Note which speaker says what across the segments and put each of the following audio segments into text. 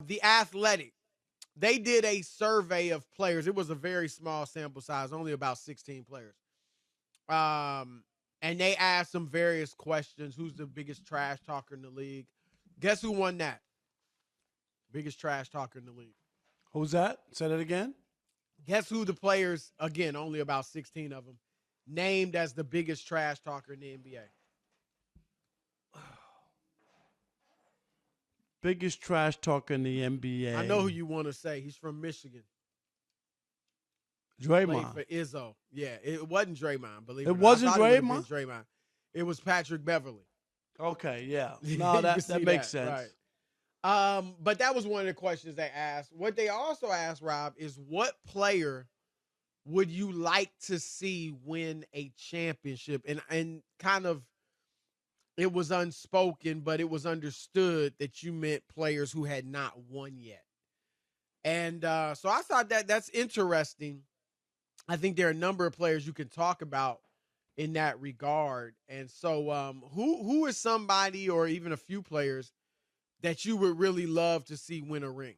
Speaker 1: The Athletic, they did a survey of players. It was a very small sample size, only about 16 players. And they asked some various questions. Who's the biggest trash talker in the league? Guess who won that? Biggest trash talker in the league.
Speaker 2: Who's that? Say that again.
Speaker 1: Guess who the players, again, only about 16 of them, named as the biggest trash talker in the NBA?
Speaker 2: Biggest trash talker in the NBA.
Speaker 1: I know who you want to say. He's from Michigan.
Speaker 2: Draymond.
Speaker 1: Played for Izzo. Yeah, it wasn't Draymond, believe it
Speaker 2: It
Speaker 1: or not.
Speaker 2: wasn't
Speaker 1: I thought it
Speaker 2: Draymond?
Speaker 1: Draymond. It was Patrick Beverly.
Speaker 2: Okay, yeah. No, that makes sense.
Speaker 1: Right. But that was one of the questions they asked. What they also asked, Rob, is what player would you like to see win a championship? And kind of it was unspoken, but it was understood that you meant players who had not won yet. And so I thought that's interesting. I think there are a number of players you can talk about in that regard. And so who is somebody or even a few players that you would really love to see win a ring?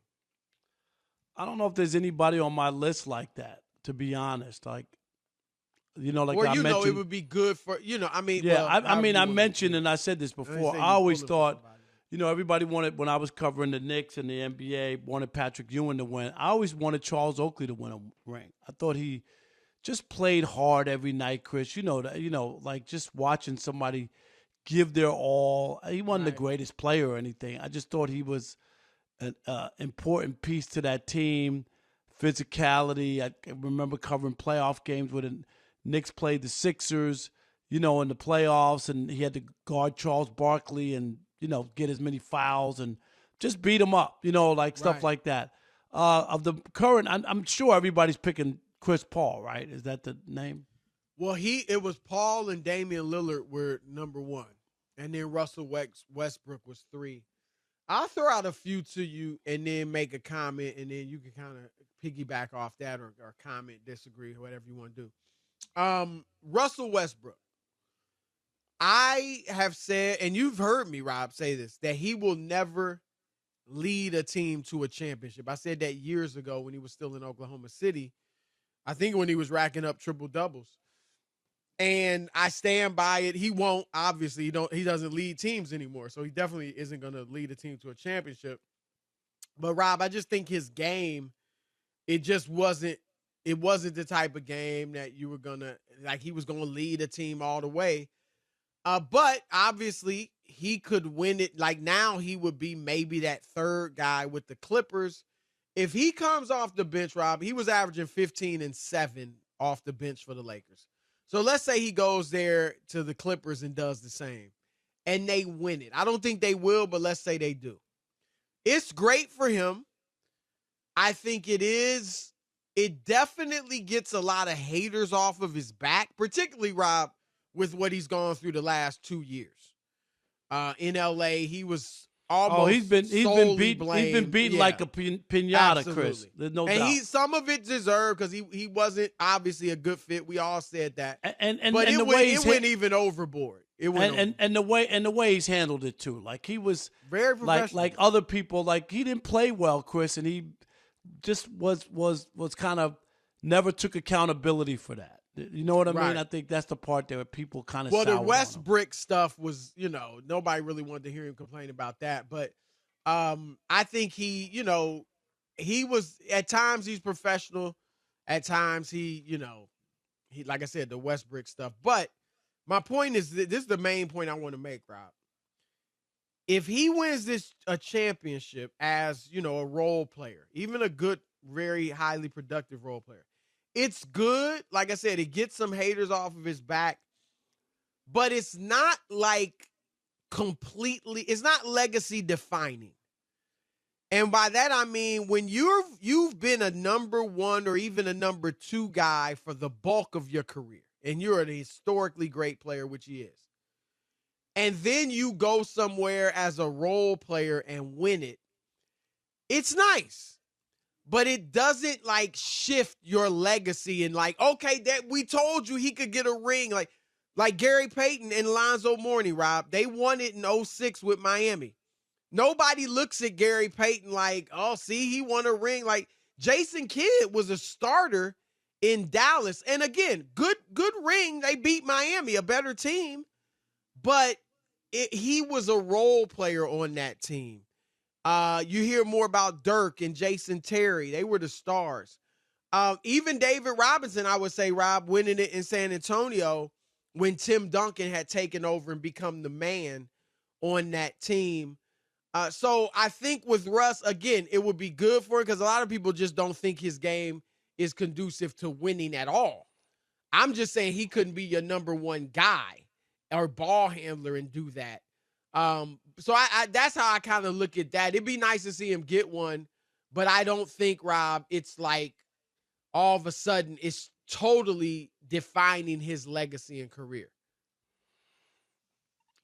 Speaker 2: I don't know if there's anybody on my list like that, to be honest. Like I mentioned,
Speaker 1: it would be good for, I mean.
Speaker 2: Yeah,
Speaker 1: well,
Speaker 2: I mentioned, and I said this before, I always thought, everybody wanted, when I was covering the Knicks and the NBA, wanted Patrick Ewing to win. I always wanted Charles Oakley to win a ring. I thought he just played hard every night, Chris. Like just watching somebody give their all. He wasn't the greatest player or anything. I just thought he was an important piece to that team. Physicality. I remember covering playoff games where the Knicks played the Sixers, in the playoffs, and he had to guard Charles Barkley and, get as many fouls and just beat him up, stuff like that. Of the current, I'm sure everybody's picking Chris Paul, right? Is that the name?
Speaker 1: Well, it was Paul and Damian Lillard were number one, and then Russell Westbrook was 3. I'll throw out a few to you and then make a comment, and then you can kind of piggyback off that or comment, disagree, whatever you want to do. Russell Westbrook. I have said, and you've heard me, Rob, say this, that he will never lead a team to a championship. I said that years ago when he was still in Oklahoma City. I think when he was racking up triple doubles. And I stand by it. He won't, obviously, he doesn't lead teams anymore. So he definitely isn't going to lead a team to a championship. But Rob, I just think his game, it wasn't the type of game that you were gonna, like, he was gonna lead a team all the way. But obviously he could win it. Like, now he would be maybe that third guy with the Clippers. If he comes off the bench, Rob, he was averaging 15 and 7 off the bench for the Lakers. So let's say he goes there to the Clippers and does the same, and they win it. I don't think they will, but let's say they do. It's great for him. I think it is. It definitely gets a lot of haters off of his back, particularly, Rob, with what he's gone through the last 2 years. In LA, he was almost
Speaker 2: he's been beaten like a piñata,
Speaker 1: Absolutely.
Speaker 2: Chris. There's no doubt.
Speaker 1: Some of it deserved because he wasn't obviously a good fit. We all said that.
Speaker 2: But
Speaker 1: it went even overboard. It went
Speaker 2: and the way he's handled it too. Like, he was
Speaker 1: very professional.
Speaker 2: Like other people, like, he didn't play well, Chris, and he just was kind of never took accountability for that. You know what I mean? I think that's the part there where people kind of
Speaker 1: the Westbrook stuff was, nobody really wanted to hear him complain about that. But I think he was, at times he's professional. At times he like I said, the Westbrook stuff. But my point is, this is the main point I want to make, Rob. If he wins a championship as, a role player, even a good, very highly productive role player, it's good. Like I said, it gets some haters off of his back, but it's not like it's not legacy defining. And by that, I mean, when you've been a number 1 or even a number 2 guy for the bulk of your career, and you're an historically great player, which he is, and then you go somewhere as a role player and win it, it's nice. But it doesn't, like, shift your legacy and, like, okay, that we told you he could get a ring. Like Gary Payton and Lonzo Mourning, Rob, they won it in 2006 with Miami. Nobody looks at Gary Payton like, oh, see, he won a ring. Like, Jason Kidd was a starter in Dallas. And again, good ring. They beat Miami, a better team. But he was a role player on that team. You hear more about Dirk and Jason Terry. They were the stars. Even David Robinson, I would say, Rob, winning it in San Antonio when Tim Duncan had taken over and become the man on that team. So I think with Russ, again, it would be good for him because a lot of people just don't think his game is conducive to winning at all. I'm just saying he couldn't be your number one guy or ball handler and do that. So I that's how I kind of look at that. It'd be nice to see him get one, but I don't think, Rob, it's like all of a sudden it's totally defining his legacy and career.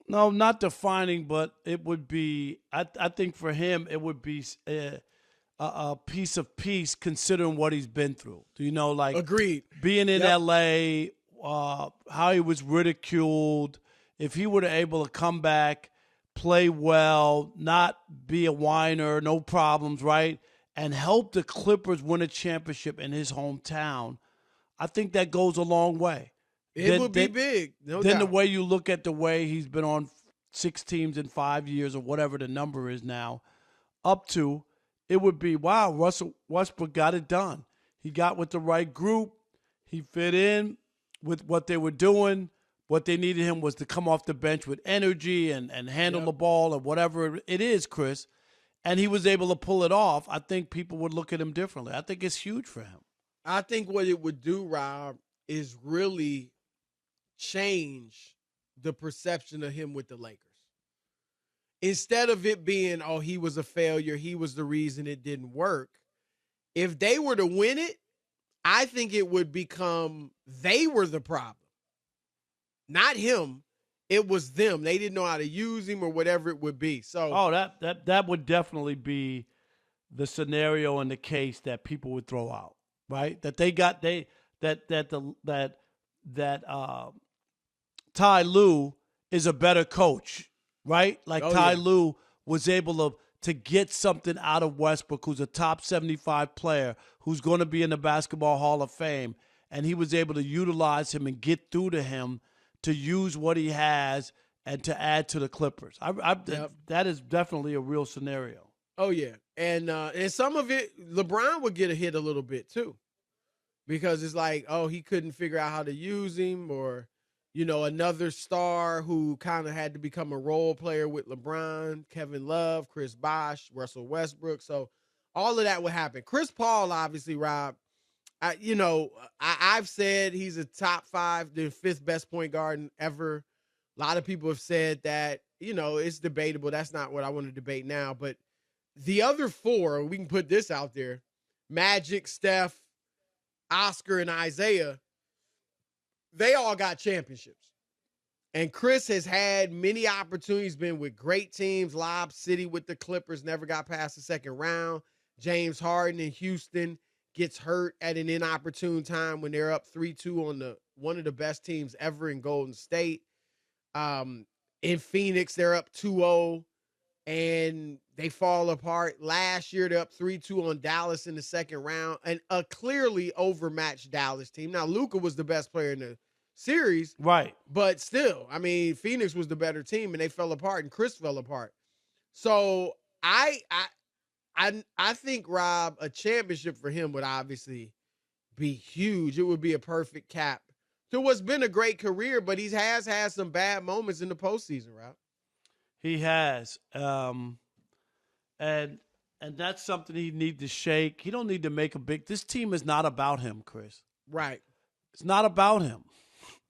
Speaker 2: No, not defining, but it would be. I think for him, it would be a piece of peace considering what he's been through. Do you know, like
Speaker 1: agreed,
Speaker 2: being in L.A., how he was ridiculed. If he were able to come back, play well, not be a whiner, no problems, right, and help the Clippers win a championship in his hometown, I think that goes a long way.
Speaker 1: It would be big. No
Speaker 2: then
Speaker 1: doubt.
Speaker 2: The way you look at the way he's been on 6 teams in 5 years or whatever the number is now, up to, it would be, wow, Russell Westbrook got it done. He got with the right group. He fit in with what they were doing. What they needed him was to come off the bench with energy and handle the ball or whatever it is, Chris. And he was able to pull it off. I think people would look at him differently. I think it's huge for him.
Speaker 1: I think what it would do, Rob, is really change the perception of him with the Lakers. Instead of it being, oh, he was a failure, he was the reason it didn't work. If they were to win it, I think it would become they were the problem. Not him. It was them. They didn't know how to use him or whatever it would be. So
Speaker 2: that would definitely be the scenario and the case that people would throw out, right? That they got Ty Lue is a better coach, right? Like Ty Lue was able to get something out of Westbrook, who's a top 75 player, who's going to be in the Basketball Hall of Fame, and he was able to utilize him and get through to him to use what he has and to add to the Clippers. That is definitely a real scenario.
Speaker 1: Oh, yeah. And some of it, LeBron would get a hit a little bit, too. Because it's like, oh, he couldn't figure out how to use him, or, you know, another star who kind of had to become a role player with LeBron, Kevin Love, Chris Bosh, Russell Westbrook. So all of that would happen. Chris Paul, obviously, Rob, I've said he's a top 5, the 5th best point guard ever. A lot of people have said that, you know, it's debatable. That's not what I want to debate now. But the other 4, we can put this out there, Magic, Steph, Oscar, and Isaiah, they all got championships. And Chris has had many opportunities, been with great teams, Lob City with the Clippers, never got past the second round. James Harden in Houston gets hurt at an inopportune time when they're up 3-2 on one of the best teams ever in Golden State. In Phoenix, they're up 2-0 and they fall apart. Last year, they're up 3-2 on Dallas in the second round, and a clearly overmatched Dallas team. Now, Luka was the best player in the series.
Speaker 2: Right.
Speaker 1: But still, I mean, Phoenix was the better team, and they fell apart, and Chris fell apart. So I think, Rob, a championship for him would obviously be huge. It would be a perfect cap to what's been a great career, but he has had some bad moments in the postseason, Rob.
Speaker 2: He has. And that's something he need to shake. He don't need to make this team is not about him, Chris.
Speaker 1: Right.
Speaker 2: It's not about him.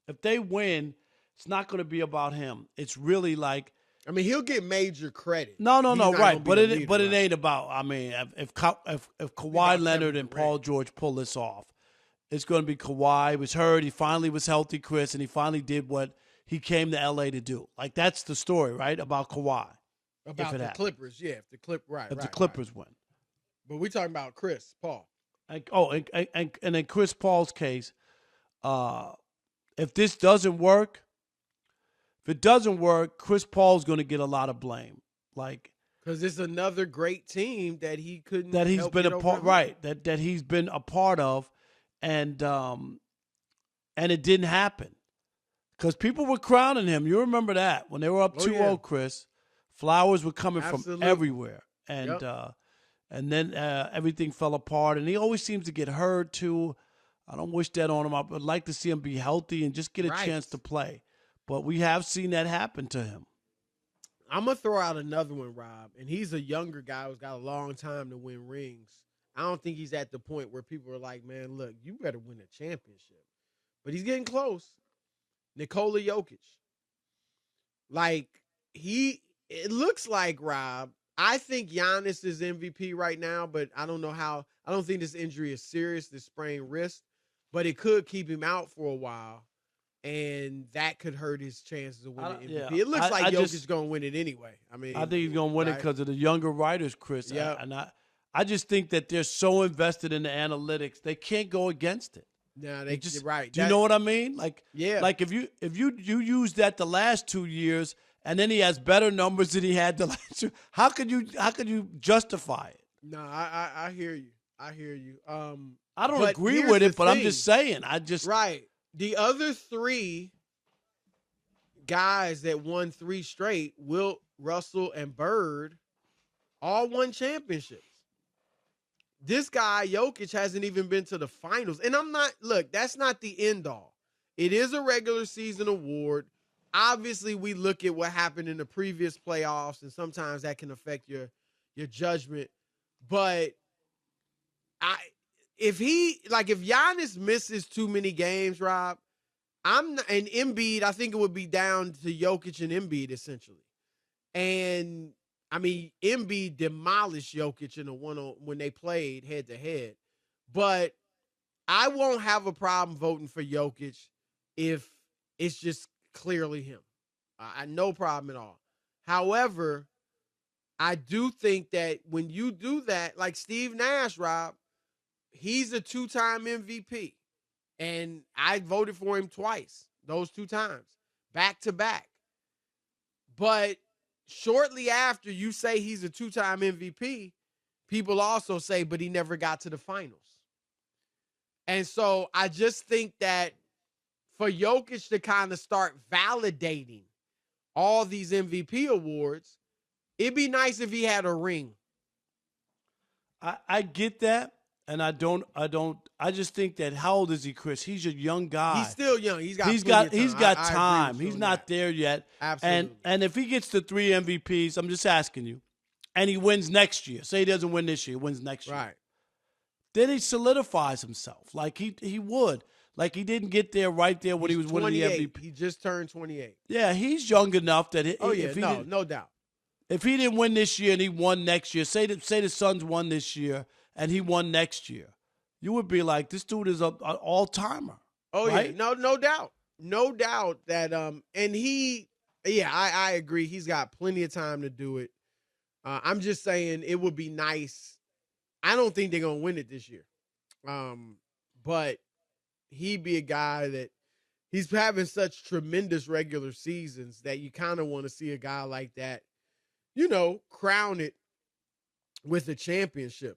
Speaker 2: If they win, it's not going to be about him. It's really like,
Speaker 1: I mean, he'll get major credit.
Speaker 2: No, right. But it ain't about, I mean, if Kawhi Leonard and Paul George pull this off, it's going to be Kawhi. He was hurt. He finally was healthy, Chris, and he finally did what he came to L.A. to do. Like, that's the story, right, about Kawhi.
Speaker 1: About the Clippers, yeah. If the
Speaker 2: Clippers win.
Speaker 1: But we're talking about Chris Paul.
Speaker 2: And in Chris Paul's case, if this doesn't work, Chris Paul's going to get a lot of blame. Like,
Speaker 1: Because it's another great team that he couldn't
Speaker 2: that he's
Speaker 1: help
Speaker 2: been
Speaker 1: get
Speaker 2: a
Speaker 1: over the
Speaker 2: part,
Speaker 1: hump.
Speaker 2: right? That he's been a part of, and it didn't happen because people were crowning him. You remember that when they were up 2-0,
Speaker 1: yeah.
Speaker 2: Chris, flowers were coming
Speaker 1: Absolutely.
Speaker 2: from everywhere,
Speaker 1: Yep.
Speaker 2: and then everything fell apart. And he always seems to get hurt too. I don't wish that on him. I would like to see him be healthy and just get a chance to play. But we have seen that happen to him.
Speaker 1: I'm going to throw out another one, Rob, and he's a younger guy who's got a long time to win rings. I don't think he's at the point where people are like, man, look, you better win a championship. But he's getting close. Nikola Jokic. Like, it looks like, Rob, I think Giannis is MVP right now, but I don't know how. I don't think this injury is serious, this sprained wrist, but it could keep him out for a while, and that could hurt his chances of winning MVP.
Speaker 2: Yeah.
Speaker 1: It looks like Jokic's going to win it anyway. I mean,
Speaker 2: I think he's going to win it because of the younger writers, Chris.
Speaker 1: Yeah.
Speaker 2: I just think that they're so invested in the analytics, they can't go against it.
Speaker 1: No, they just right.
Speaker 2: Do you know what I mean? Like,
Speaker 1: yeah.
Speaker 2: Like if you use that the last 2 years, and then he has better numbers than he had the last two, how could you justify it?
Speaker 1: No, I hear you. I hear you.
Speaker 2: I don't agree with it, but I'm just saying.
Speaker 1: Right. The other three guys that won 3 straight, Wilt, Russell, and Bird, all won championships. This guy, Jokic, hasn't even been to the finals. And that's not the end all. It is a regular season award. Obviously, we look at what happened in the previous playoffs, and sometimes that can affect your judgment. But if Giannis misses too many games, Rob, and Embiid, I think it would be down to Jokic and Embiid essentially. And I mean, Embiid demolished Jokic in when they played head to head. But I won't have a problem voting for Jokic if it's just clearly him. No problem at all. However, I do think that when you do that, like Steve Nash, Rob, he's a 2-time MVP. And I voted for him twice, those 2 times, back to back. But shortly after you say he's a 2-time MVP, people also say, but he never got to the finals. And so I just think that for Jokic to kind of start validating all these MVP awards, it'd be nice if he had a ring.
Speaker 2: I get that. And I just think that, how old is he, Chris? He's a young guy.
Speaker 1: He's still young. He's got
Speaker 2: time. He's not there yet.
Speaker 1: Absolutely.
Speaker 2: And if he gets to 3 MVPs, I'm just asking you, and he wins next year. Say he doesn't win this year, he wins next year.
Speaker 1: Right.
Speaker 2: Then he solidifies himself. Like he would. Like he didn't get there right there when he was winning the MVP.
Speaker 1: He just turned 28.
Speaker 2: Yeah, he's young enough that
Speaker 1: no doubt.
Speaker 2: If he didn't win this year and he won next year, say the Suns won this year and he won next year, you would be like, this dude is an all-timer.
Speaker 1: Oh,
Speaker 2: right?
Speaker 1: Yeah. No doubt. No doubt that I agree. He's got plenty of time to do it. I'm just saying it would be nice. I don't think they're going to win it this year. But he'd be a guy that he's having such tremendous regular seasons that you kind of want to see a guy like that, crown it with a championship.